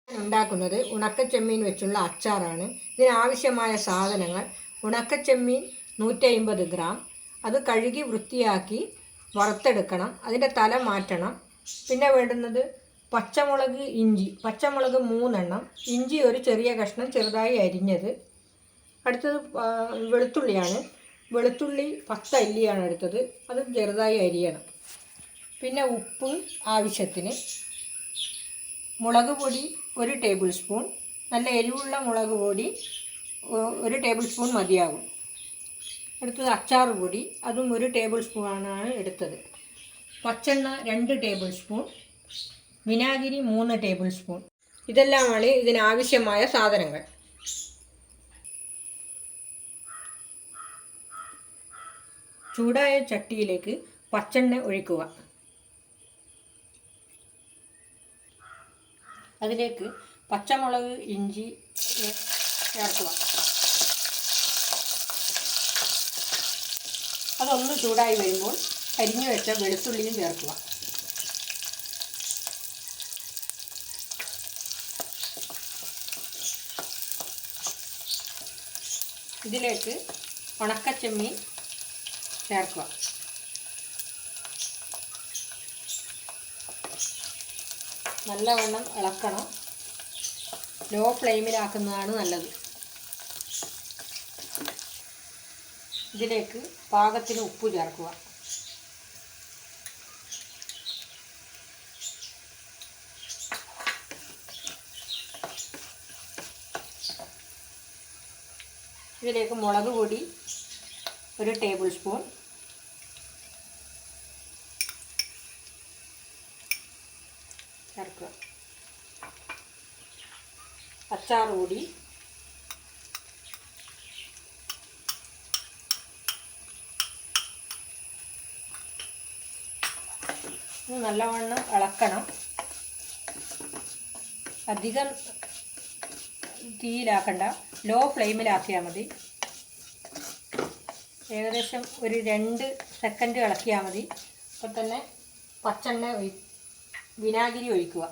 ഉണ്ടാക്കുന്നത് ഉണക്കച്ചെമ്മീൻ വെച്ചുള്ള അച്ചാറാണ്. ഇതിനാവശ്യമായ സാധനങ്ങൾ: ഉണക്കച്ചെമ്മീൻ 150 ഗ്രാം, അത് കഴുകി വൃത്തിയാക്കി വറുത്തെടുക്കണം, അതിൻ്റെ തല മാറ്റണം. പിന്നെ വേണ്ടുന്നത് പച്ചമുളക്, ഇഞ്ചി. പച്ചമുളക് 3 എണ്ണം, ഇഞ്ചി ഒരു ചെറിയ കഷ്ണം ചെറുതായി അരിഞ്ഞത്. അടുത്തത് വെളുത്തുള്ളിയാണ്. വെളുത്തുള്ളി 10 അല്ലിയാണ് എടുത്തത്, അത് ചെറുതായി അരിയണം. പിന്നെ ഉപ്പ് ആവശ്യത്തിന്, മുളക് പൊടി 1 ടേബിൾ സ്പൂൺ, നല്ല എരിവുള്ള മുളക് പൊടി 1 ടേബിൾ സ്പൂൺ മതിയാകും. അടുത്തത് അച്ചാർ പൊടി, അതും 1 ടേബിൾ സ്പൂണാണ് എടുത്തത്. പച്ചെണ്ണ 2 ടേബിൾ സ്പൂൺ, വിനാഗിരി 3 ടേബിൾ സ്പൂൺ. ഇതെല്ലാമാണ് ഇതിനാവശ്യമായ സാധനങ്ങൾ. ചൂടായ ചട്ടിയിലേക്ക് പച്ചെണ്ണ ഒഴിക്കുക. അതിലേക്ക് പച്ചമുളക്, ഇഞ്ചി ചേർക്കുക. അതൊന്ന് ചൂടായി വരുമ്പോൾ അരിഞ്ഞു വെച്ച വെളുത്തുള്ളിയും ചേർക്കുക. ഇതിലേക്ക് ഉണക്കച്ചെമ്മീൻ ചേർക്കുക. നല്ലവണ്ണം ഇളക്കണം. ലോ ഫ്ലെയിമിലാക്കുന്നതാണ് നല്ലത്. ഇതിലേക്ക് പാകത്തിന് ഉപ്പ് ചേർക്കുക. ഇതിലേക്ക് മുളക് പൊടി 1 ടേബിൾ സ്പൂൺ, ചേർക്കുക. അച്ചാർ പൊടി, ഇത് നല്ലവണ്ണം ഇളക്കണം. അധികം തീയിലാക്കണ്ട, ലോ ഫ്ലെയിമിലാക്കിയാൽ മതി. ഏകദേശം ഒരു 2 സെക്കൻഡ് ഇളക്കിയാൽ മതി. അപ്പോൾ തന്നെ പച്ചെണ്ണ വിനാഗിരി ഒഴിക്കുക.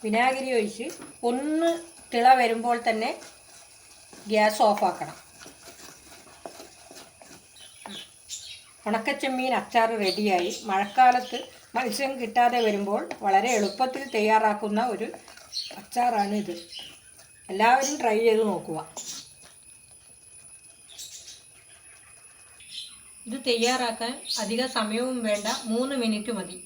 വിനാഗിരി ഒഴിച്ച് ഒന്ന് തിള വരുമ്പോൾ തന്നെ ഗ്യാസ് ഓഫാക്കണം. ഉണക്കച്ചെമ്മീൻ അച്ചാർ റെഡിയായി. മഴക്കാലത്ത് മത്സ്യം കിട്ടാതെ വരുമ്പോൾ വളരെ എളുപ്പത്തിൽ തയ്യാറാക്കുന്ന ഒരു അച്ചാറാണ് ഇത്. എല്ലാവരും ട്രൈ ചെയ്ത് നോക്കുക. ഇത് തയ്യാറാക്കാൻ അധിക സമയവും വേണ്ട, 3 മിനിറ്റ് മതി.